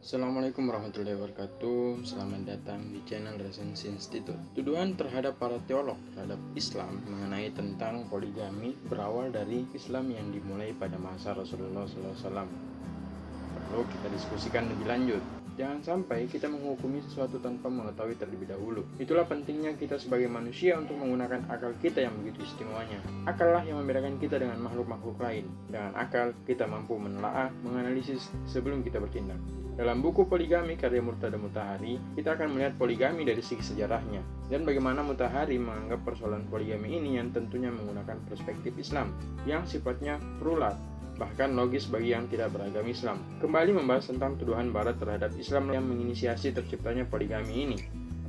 Assalamualaikum warahmatullahi wabarakatuh. Selamat datang di channel Resensi Institute. Tuduhan terhadap para teolog terhadap Islam mengenai tentang poligami berawal dari Islam yang dimulai pada masa Rasulullah SAW. Perlu kita diskusikan lebih lanjut. Jangan sampai kita menghukumi sesuatu tanpa mengetahui terlebih dahulu. Itulah pentingnya kita sebagai manusia untuk menggunakan akal kita yang begitu istimewanya. Akallah yang membedakan kita dengan makhluk-makhluk lain. Dengan akal, kita mampu menelaah, menganalisis sebelum kita bertindak. Dalam buku Poligami karya Murtada Mutahari, kita akan melihat poligami dari segi sejarahnya dan bagaimana Mutahari menganggap persoalan poligami ini yang tentunya menggunakan perspektif Islam yang sifatnya plural, bahkan logis bagi yang tidak beragama Islam. Kembali membahas tentang tuduhan Barat terhadap Islam yang menginisiasi terciptanya poligami ini.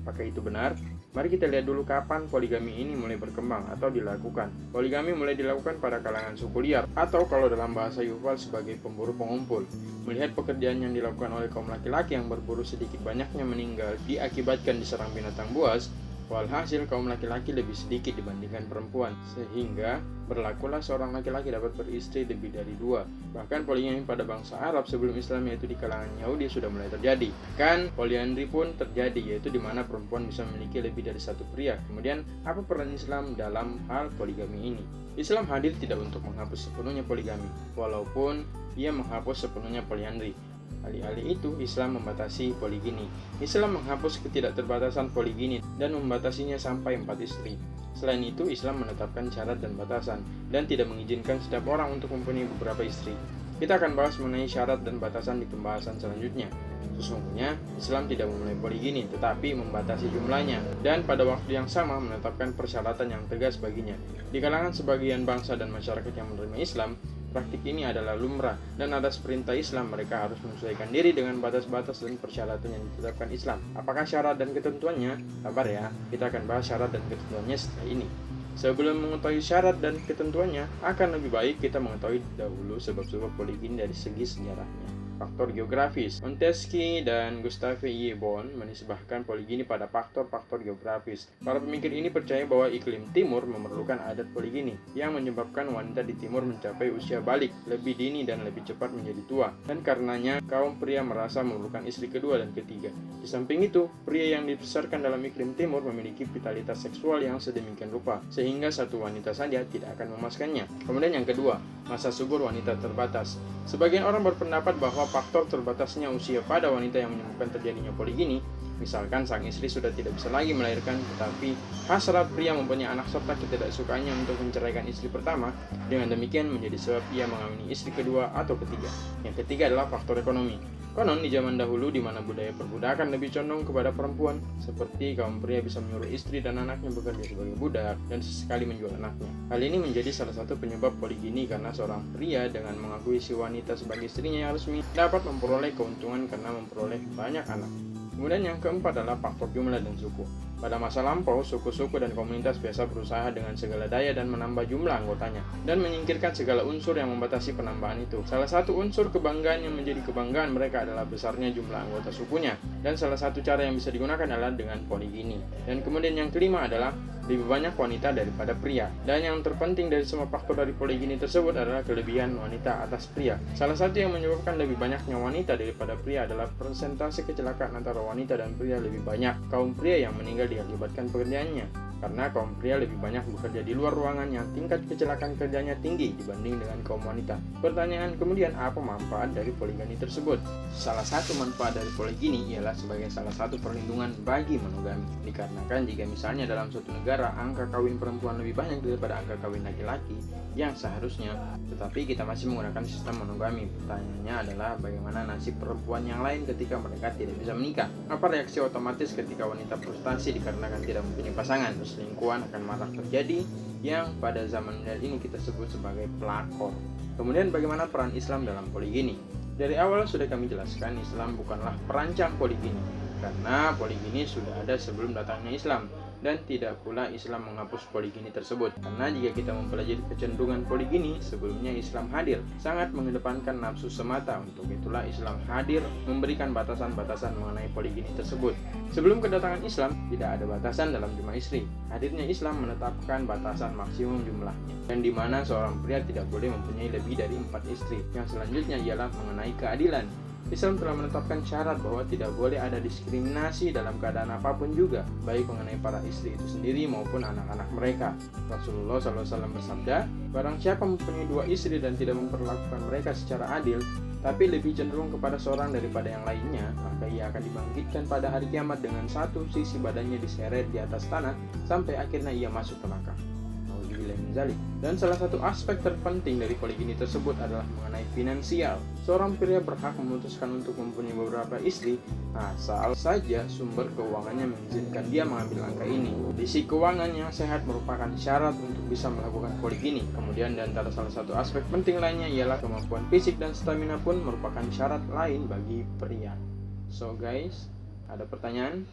Apakah itu benar? Mari kita lihat dulu kapan poligami ini mulai berkembang atau dilakukan. Poligami mulai dilakukan pada kalangan suku liar atau kalau dalam bahasa Yuval sebagai pemburu pengumpul. Melihat pekerjaan yang dilakukan oleh kaum laki-laki yang berburu sedikit banyaknya meninggal diakibatkan diserang binatang buas, walhasil kaum laki-laki lebih sedikit dibandingkan perempuan, sehingga berlakulah seorang laki-laki dapat beristri lebih dari dua. Bahkan poligami pada bangsa Arab sebelum Islam, yaitu di kalangan Yahudi, sudah mulai terjadi. Kan poliandri pun terjadi, yaitu di mana perempuan bisa memiliki lebih dari satu pria. Kemudian, apa peran Islam dalam hal poligami ini? Islam hadir tidak untuk menghapus sepenuhnya poligami, walaupun ia menghapus sepenuhnya poliandri. Alih-alih itu, Islam membatasi poligini. Islam menghapus ketidakterbatasan poligini dan membatasinya sampai 4 istri. Selain itu, Islam menetapkan syarat dan batasan dan tidak mengizinkan setiap orang untuk mempunyai beberapa istri. Kita akan bahas mengenai syarat dan batasan di pembahasan selanjutnya. Sesungguhnya, Islam tidak memulai poligini, tetapi membatasi jumlahnya, dan pada waktu yang sama menetapkan persyaratan yang tegas baginya. Di kalangan sebagian bangsa dan masyarakat yang menerima Islam, praktik ini adalah lumrah, dan atas perintah Islam mereka harus menyesuaikan diri dengan batas-batas dan persyaratan yang ditetapkan Islam. Apakah syarat dan ketentuannya? Sabar ya, kita akan bahas syarat dan ketentuannya setelah ini. Sebelum mengetahui syarat dan ketentuannya, akan lebih baik kita mengetahui dahulu sebab-sebab poligini dari segi sejarahnya. Faktor geografis. Montesquieu dan Gustave Le Bon menisbahkan poligini pada faktor-faktor geografis. Para pemikir ini percaya bahwa iklim timur memerlukan adat poligini yang menyebabkan wanita di timur mencapai usia balik lebih dini dan lebih cepat menjadi tua, dan karenanya kaum pria merasa memerlukan istri kedua dan ketiga. Di samping itu, pria yang dibesarkan dalam iklim timur memiliki vitalitas seksual yang sedemikian rupa sehingga satu wanita saja tidak akan memuaskannya. Kemudian yang kedua, masa subur wanita terbatas. Sebagian orang berpendapat bahwa faktor terbatasnya usia pada wanita yang menyebabkan terjadinya poligini, misalkan sang istri sudah tidak bisa lagi melahirkan, tetapi hasrat pria mempunyai anak serta ketidaksukaannya untuk menceraikan istri pertama, dengan demikian menjadi sebab ia mengawini istri kedua atau ketiga. Yang ketiga adalah faktor ekonomi. Konon di zaman dahulu di mana budaya perbudakan lebih condong kepada perempuan, seperti kaum pria bisa menyuruh istri dan anaknya bekerja sebagai budak dan sesekali menjual anaknya. Hal ini menjadi salah satu penyebab poligini karena seorang pria dengan mengakui si wanita sebagai istrinya yang resmi dapat memperoleh keuntungan karena memperoleh banyak anak. Kemudian yang keempat adalah faktor jumlah dan suku. Pada masa lampau, suku-suku dan komunitas biasa berusaha dengan segala daya dan menambah jumlah anggotanya, dan menyingkirkan segala unsur yang membatasi penambahan itu. Salah satu unsur kebanggaan yang menjadi kebanggaan mereka adalah besarnya jumlah anggota sukunya, dan salah satu cara yang bisa digunakan adalah dengan poligini. Dan kemudian yang kelima adalah lebih banyak wanita daripada pria. Dan yang terpenting dari semua faktor dari poligini tersebut adalah kelebihan wanita atas pria. Salah satu yang menyebabkan lebih banyaknya wanita daripada pria adalah persentase kecelakaan antara wanita dan pria lebih banyak. Kaum pria yang meninggal diakibatkan pekerjaannya, karena kaum pria lebih banyak bekerja di luar ruangan yang tingkat kecelakaan kerjanya tinggi dibanding dengan kaum wanita. Pertanyaan kemudian, apa manfaat dari poligami tersebut? Salah satu manfaat dari poligami ialah sebagai salah satu perlindungan bagi monogami. Dikarenakan jika misalnya dalam suatu negara angka kawin perempuan lebih banyak daripada angka kawin laki-laki yang seharusnya, tetapi kita masih menggunakan sistem monogami. Pertanyaannya adalah bagaimana nasib perempuan yang lain ketika mereka tidak bisa menikah? Apa reaksi otomatis ketika wanita frustasi dikarenakan tidak mempunyai pasangan? Perselingkuhan akan marak terjadi yang pada zaman modern ini kita sebut sebagai pelakor. Kemudian bagaimana peran Islam dalam poligini? Dari awal sudah kami jelaskan, Islam bukanlah perancang poligini, karena poligini sudah ada sebelum datangnya Islam. Dan tidak pula Islam menghapus poligini tersebut, karena jika kita mempelajari kecenderungan poligini, sebelumnya Islam hadir sangat mengedepankan nafsu semata. Untuk itulah Islam hadir memberikan batasan-batasan mengenai poligini tersebut. Sebelum kedatangan Islam, tidak ada batasan dalam jumlah istri. Hadirnya Islam menetapkan batasan maksimum jumlahnya, dan di mana seorang pria tidak boleh mempunyai lebih dari 4 istri. Yang selanjutnya ialah mengenai keadilan. Islam telah menetapkan syarat bahwa tidak boleh ada diskriminasi dalam keadaan apapun juga, baik mengenai para istri itu sendiri maupun anak-anak mereka. Rasulullah SAW bersabda, barang siapa mempunyai 2 istri dan tidak memperlakukan mereka secara adil, tapi lebih cenderung kepada seorang daripada yang lainnya, maka ia akan dibangkitkan pada hari kiamat dengan satu sisi badannya diseret di atas tanah sampai akhirnya ia masuk neraka. Dan salah satu aspek terpenting dari poligami tersebut adalah mengenai finansial. Seorang pria berhak memutuskan untuk mempunyai beberapa istri asal saja sumber keuangannya mengizinkan dia mengambil angka ini. Kondisi keuangan yang sehat merupakan syarat untuk bisa melakukan poligami. Kemudian di antara salah satu aspek penting lainnya ialah kemampuan fisik dan stamina pun merupakan syarat lain bagi pria. So guys, ada pertanyaan?